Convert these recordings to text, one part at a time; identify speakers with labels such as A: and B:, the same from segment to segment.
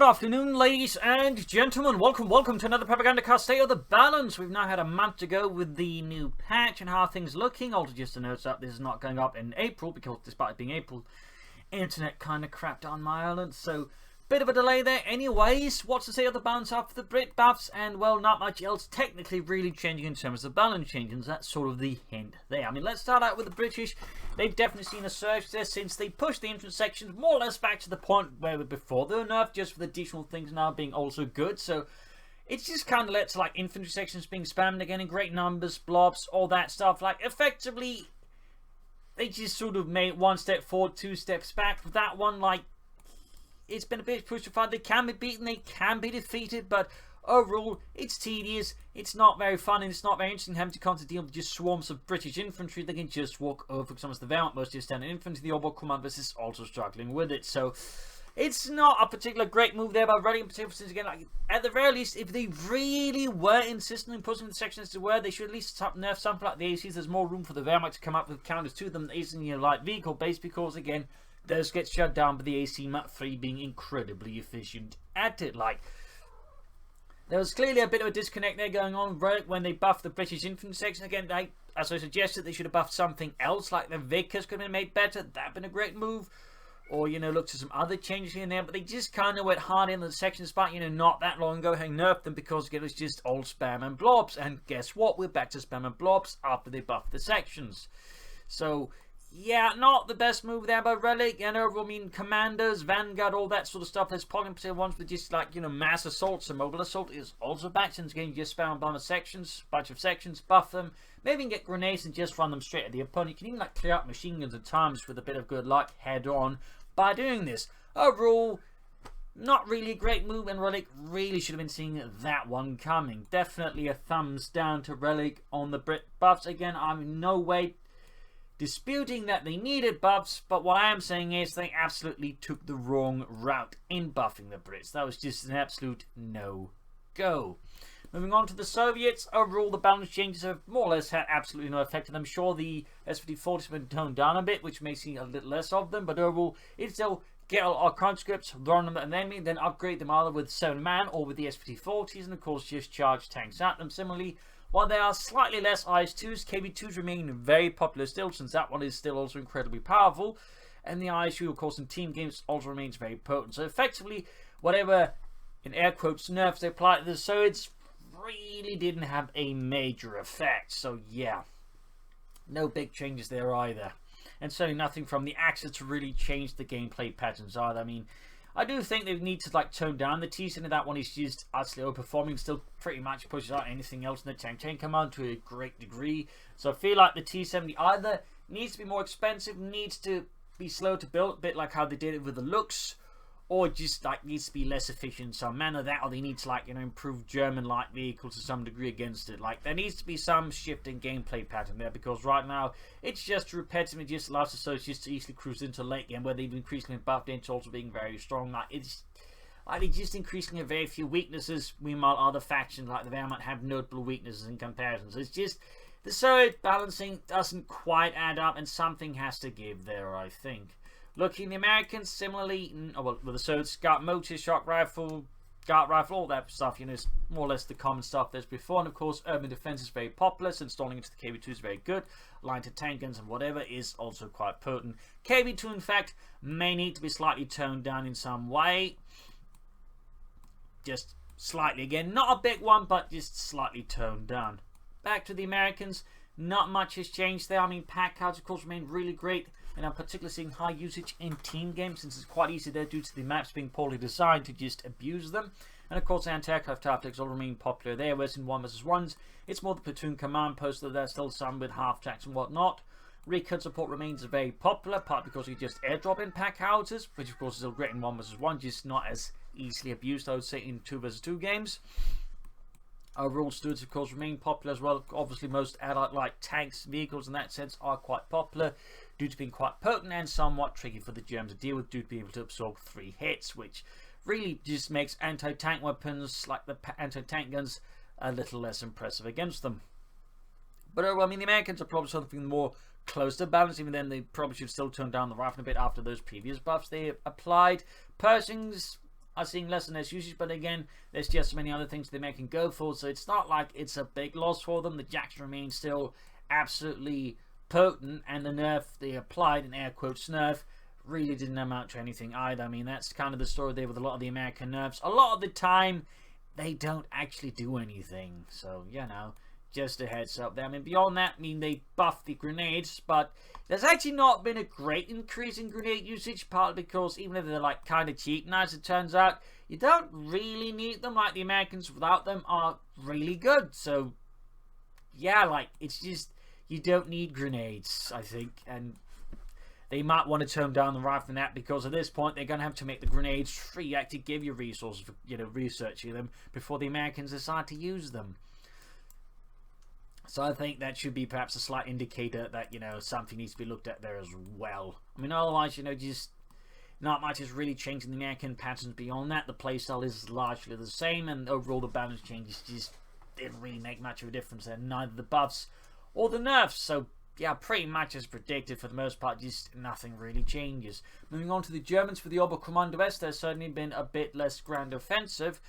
A: afternoon, ladies and gentlemen. Welcome to another Propagandacast State of the Balance. We've now had a month to go with the new patch and how things looking. Also, just a note that this is not going up in April because, despite it being April, internet kind of crapped on my island. So, bit of a delay there. Anyways, what's the state of the balance after the Brit buffs? And, well, not much else technically really changing in terms of balance changes. That's sort of the hint there. I mean, let's start out with the British. They've definitely seen a surge there since they pushed the entrance sections more or less back to the point where we were before. They were nerfed just for the additional things now being also good. So, it's just kind of led to, like, infantry sections being spammed again in great numbers, blobs, all that stuff. Like, effectively, they just sort of made one step forward, two steps back. With that one, like, it's been a bit push-to-fight. They can be beaten, they can be defeated, but overall, it's tedious, it's not very fun, and it's not very interesting having to come to deal with just swarms of British infantry. They can just walk over some of the Wehrmacht, mostly standard infantry. The Oberkommand Command is also struggling with it, so it's not a particular great move there by Reading in particular, since again, like, at the very least, if they really were insistent in pushing the section as to where, they should at least nerf something like the ACs. There's more room for the Wehrmacht to come up with counters to them that isn't your light vehicle base, because again, those get shut down by the AC Mat 3 being incredibly efficient at it. Like, there was clearly a bit of a disconnect there going on when they buffed the British infantry section. Again, as I suggested, they should have buffed something else, like the Vickers could have been made better. That'd have been a great move. Or, you know, look to some other changes here and there. But they just kind of went hard in the section spot, you know, not that long ago, having nerfed them because it was just old spam and blobs. And guess what? We're back to spam and blobs after they buffed the sections. So, yeah, not the best move there by Relic. And overall, I mean, Commandos, Vanguard, all that sort of stuff. There's probably particular ones with just, like, you know, mass assaults. And mobile assault is also back since again, you just spam and bomb a sections, bunch of sections, buff them. Maybe you can get grenades and just run them straight at the opponent. You can even, like, clear out machine guns at times with a bit of good luck head on by doing this. Overall, not really a great move, and Relic really should have been seeing that one coming. Definitely a thumbs down to Relic on the Brit buffs. Again, I'm in no way disputing that they needed buffs, but what I am saying is they absolutely took the wrong route in buffing the Brits. That was just an absolute no-go. Moving on to the Soviets, overall the balance changes have more or less had absolutely no effect on them. Sure, the S-5040 have been toned down a bit, which makes a little less of them, but overall it's still get our conscripts, run them at an enemy, then upgrade them either with 7-man or with the S-5040s, and of course just charge tanks at them. Similarly, while there are slightly less IS-2s, KB-2s remain very popular still, since that one is still also incredibly powerful. And the IS-2, of course, in team games also remains very potent. So effectively, whatever, in air quotes, nerfs they apply to the Soviets really didn't have a major effect. So yeah, no big changes there either. And certainly nothing from the Axis to really change the gameplay patterns either. I mean, I do think they need to, like, tone down the T-Center. That one is just utterly overperforming. Still pretty much pushes out anything else in the tank chain command to a great degree. So I feel like the T-70 either needs to be more expensive, needs to be slow to build, a bit like how they did it with the Lux, or just, like, needs to be less efficient in some manner. That, or they need to, like, you know, improve German light vehicles to some degree against it. Like, there needs to be some shift in gameplay pattern there, because right now it's just repetitive. It just allows the Soviets to easily cruise into late game, where they've increasingly buffed into also being very strong. Like, it's like they just increasingly have very few weaknesses. Meanwhile, other factions like the Wehrmacht have notable weaknesses in comparison. So it's just the Soviet balancing doesn't quite add up, and something has to give there, I think. Looking at the Americans, similarly, well, with the Soviets, got motor, shock rifle, Guard rifle, all that stuff, you know, is more or less the common stuff there's before. And of course, urban defense is very popular, so installing into the KB2 is very good. Line to tank guns and whatever is also quite potent. KB2, in fact, may need to be slightly toned down in some way. Just slightly, again, not a big one, but just slightly toned down. Back to the Americans, not much has changed there. I mean, pack cards, of course, remain really great. And I'm particularly seeing high usage in team games, since it's quite easy there due to the maps being poorly designed to just abuse them. And of course, anti-aircraft tactics all remain popular there, whereas in 1v1s, it's more the platoon command post, though there's still some with half tracks and whatnot. Recon support remains very popular, partly because you just airdrop in pack houses, which of course is still great in 1v1, just not as easily abused, I would say, in 2v2 games. Overall, Stuarts, of course, remain popular as well. Obviously, most allied-like tanks, vehicles in that sense, are quite popular due to being quite potent and somewhat tricky for the Germans to deal with due to being able to absorb 3 hits, which really just makes anti-tank weapons like the anti-tank guns a little less impressive against them. But I mean, the Americans are probably something more close to balance. Even then, they probably should still tone down the rifle a bit after those previous buffs they applied. Pershings, are seeing less and less usage, but again, there's just so many other things they can go for, so it's not like it's a big loss for them. The jacks remain still absolutely potent, and the nerf they applied, in air quotes nerf, really didn't amount to anything either. I mean, that's kind of the story there with a lot of the American nerfs. A lot of the time, they don't actually do anything, so, you know, just a heads up there. I mean, beyond that, I mean, they buffed the grenades, but there's actually not been a great increase in grenade usage, partly because even if they're, like, kind of cheap now, as it turns out, you don't really need them. Like, the Americans without them are really good, so, yeah, like, it's just, you don't need grenades, I think, and they might want to tone down the rifle from that, because at this point they're going to have to make the grenades free. You actually give you resources for, you know, researching them before the Americans decide to use them. So I think that should be perhaps a slight indicator that, you know, something needs to be looked at there as well. I mean, otherwise, you know, just not much is really changing the American patterns beyond that. The playstyle is largely the same, and overall the balance changes just didn't really make much of a difference there. Neither the buffs or the nerfs. So yeah, pretty much as predicted for the most part, just nothing really changes. Moving on to the Germans for the Oberkommando West, there's certainly been a bit less ground offensive.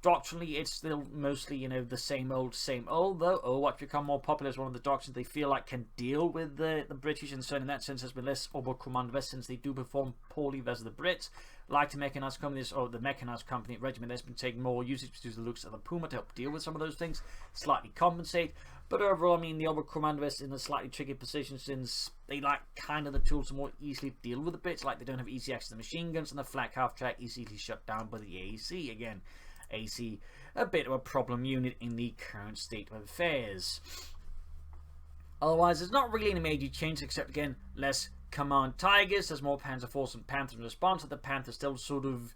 A: Doctrinally, it's still mostly, you know, the same old, though. Overwatch become more popular as one of the doctrines they feel like can deal with the British, and so in that sense, there's been less Oberkommando West since they do perform poorly versus the Brits. Like the mechanized companies, or the mechanized company regiment, has been taking more usage to the looks of the Puma to help deal with some of those things, slightly compensate. But overall, I mean, the Oberkommando West in a slightly tricky position since they lack kind of the tools to more easily deal with the Brits. Like, they don't have easy access to machine guns, and the flak half-track is easily shut down by the AC. Again, AC, a bit of a problem unit in the current state of affairs. Otherwise, there's not really any major change, except, again, less Command Tigers. There's more Panzerfaust and Panther in response. The Panther's still sort of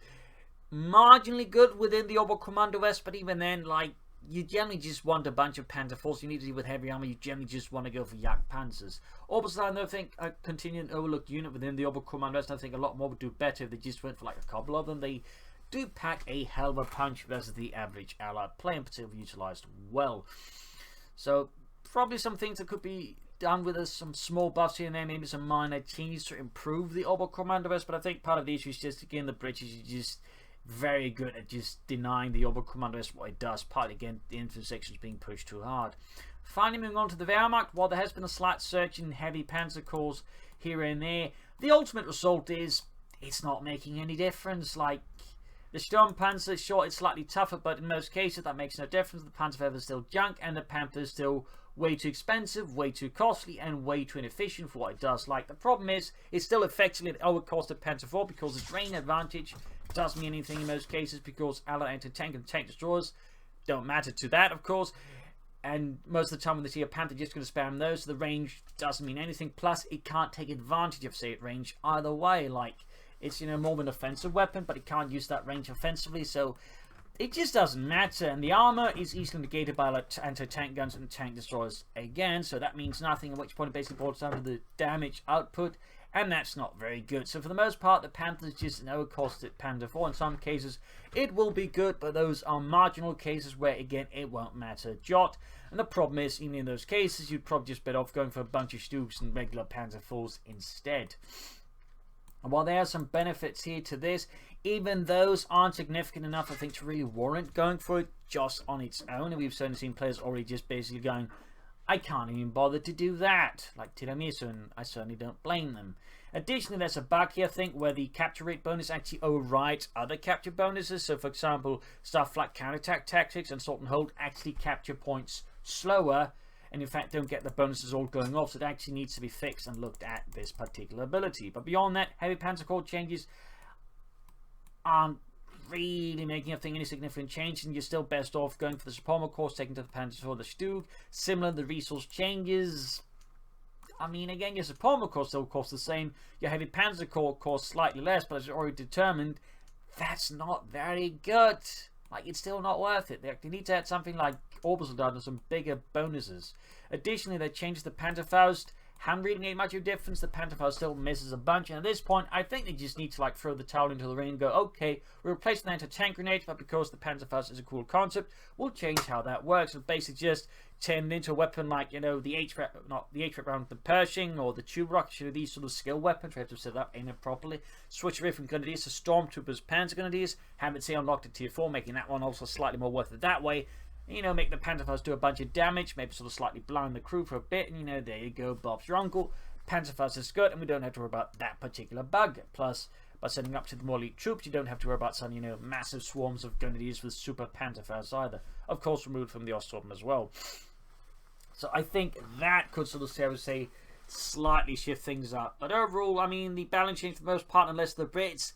A: marginally good within the Oberkommando West, but even then, like, you generally just want a bunch of Panzerfaust. You need to deal with heavy armor. You generally just want to go for Yak Panzers. Oberstein, I think, a continuing overlooked unit within the Oberkommando West. I think a lot more would do better if they just went for like a couple of them. They do pack a hell of a punch versus the average Allied player, and particularly utilised well. So probably some things that could be done with some small buffs here and there, maybe some minor changes to improve the Oberkommando West. But I think part of the issue is just, again, the British are just very good at just denying the Oberkommando West what it does. Partly, again, the infantry section is being pushed too hard. Finally, moving on to the Wehrmacht, while there has been a slight surge in heavy panzer corps here and there, the ultimate result is it's not making any difference. Like, the Sturmpanzer, sure, it's slightly tougher, but in most cases that makes no difference. The Panzerwerfer is still junk, and the Panther is still way too expensive, way too costly, and way too inefficient for what it does. Like, the problem is, it's still effectively an overcosted Panzer IV, because the terrain advantage doesn't mean anything in most cases, because Allied anti-tank and tank destroyers don't matter to that, of course. And most of the time when they see a Panther, just going to spam those, so the range doesn't mean anything. Plus, it can't take advantage of, say, its range either way. Like, it's, you know, more of an offensive weapon, but it can't use that range offensively, so it just doesn't matter. And the armor is easily negated by like anti-tank guns and tank destroyers again, so that means nothing, at which point it basically boils down to the damage output, and that's not very good. So for the most part, the Panther is just an overcosted Panzer IV. In some cases, it will be good, but those are marginal cases where, again, it won't matter a jot. And the problem is, even in those cases, you'd probably just better off going for a bunch of Stugs and regular Panzer IVs instead. And while there are some benefits here to this, even those aren't significant enough, I think, to really warrant going for it just on its own. And we've certainly seen players already just basically going, I can't even bother to do that, like Tiramisu, and I certainly don't blame them. Additionally, there's a bug here, I think, where the capture rate bonus actually overrides other capture bonuses. So, for example, stuff like counterattack tactics and salt and hold actually capture points slower, and in fact don't get the bonuses all going off, so it actually needs to be fixed and looked at, this particular ability. But beyond that, heavy Panzer Corps changes aren't really making a thing any significant change, and you're still best off going for the Supremo Corps, taking to the Panzer or the Stug. Similar, the resource changes, I mean, again, your Supremo Corps still costs the same, your heavy Panzer Corps costs slightly less, but as you're already determined, that's not very good. Like, it's still not worth it. They need to add something like Orbital Dart and some bigger bonuses. Additionally, they changed the Panzerfaust haven't really made much of a difference. The Panzerfaust still misses a bunch, and at this point, I think they just need to like throw the towel into the ring and go, okay, we're replacing the anti-tank grenades, but because the Panzerfaust is a cool concept, we'll change how that works. It's basically just turn it into a weapon like, you know, the not the H round, the Pershing or the tube rocket, these sort of skill weapons. We have to set up, aim it properly. Switch away from grenadiers to stormtroopers, Panzer grenadiers. Have it say unlocked at tier 4, making that one also slightly more worth it that way. You know, make the Panzerfaust do a bunch of damage, maybe sort of slightly blind the crew for a bit, and you know, there you go, Bob's your uncle. Panzerfaust is good, and we don't have to worry about that particular bug. Plus, by sending up to the more elite troops, you don't have to worry about sending, you know, massive swarms of grenadiers with super Panzerfaust either. Of course, removed from the Oststorm as well. So I think that could sort of, I would say, slightly shift things up. But overall, I mean, the balance change for the most part, unless the Brits,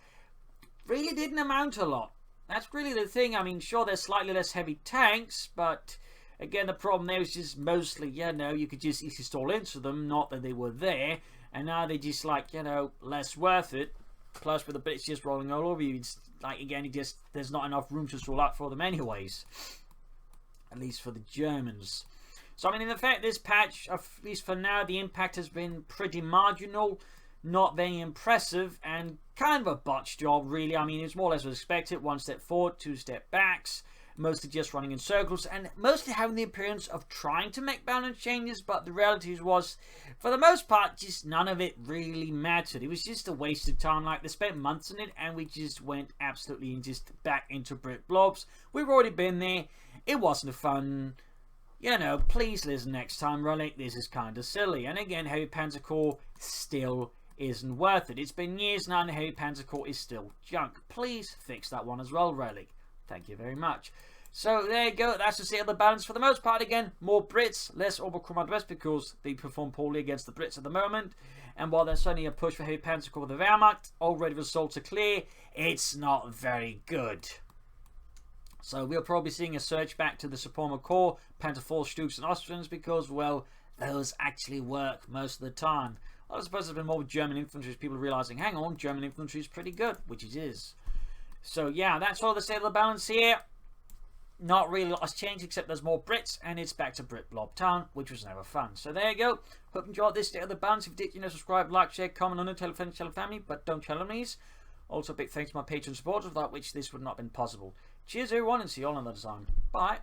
A: really didn't amount to a lot. That's really the thing. I mean, sure, there's slightly less heavy tanks, but again, the problem there is just mostly, you know, you could just easily stall into them, not that they were there, and now they're just like, you know, less worth it. Plus, with the Brits just rolling all over you, it's like, again, there's not enough room to stall up for them anyways. At least for the Germans. So, I mean, in effect, this patch, at least for now, the impact has been pretty marginal. Not very impressive and kind of a botched job, really. I mean, it's more or less as expected. 1 step forward, 2 step backs. Mostly just running in circles and mostly having the appearance of trying to make balance changes, but the reality was, for the most part, just none of it really mattered. It was just a waste of time. Like, they spent months on it and we just went absolutely just back into Brit blobs. We've already been there. It wasn't fun. You know, please listen next time, Relic. This is kind of silly. And again, Heavy Panzer Corps still isn't worth it. It's been years now and Heavy Panzer Corps is still junk. Please fix that one as well, Relic. Thank you very much. So there you go. That's just the other balance for the most part. Again, more Brits, less Orbital Command West because they perform poorly against the Brits at the moment. And while there's certainly a push for Heavy Panzer Corps with the Wehrmacht, already results are clear. It's not very good. So we're probably seeing a surge back to the Suprema Corps, Panzerfaust, Dukes and Austrians because, well, those actually work most of the time. Well, I suppose there's been more German infantry, people realizing, hang on, German infantry is pretty good, which it is. So yeah, that's all the state of the balance here. Not really a lot has changed except there's more Brits and it's back to Brit Blob Town, which was never fun. So there you go. Hope you enjoyed this state of the balance. If you did, you know, subscribe, like, share, comment on it, tell a friend, tell a family, but don't tell enemies. Also, big thanks to my Patreon supporters, without which this would not have been possible. Cheers everyone and see you all another time. Bye.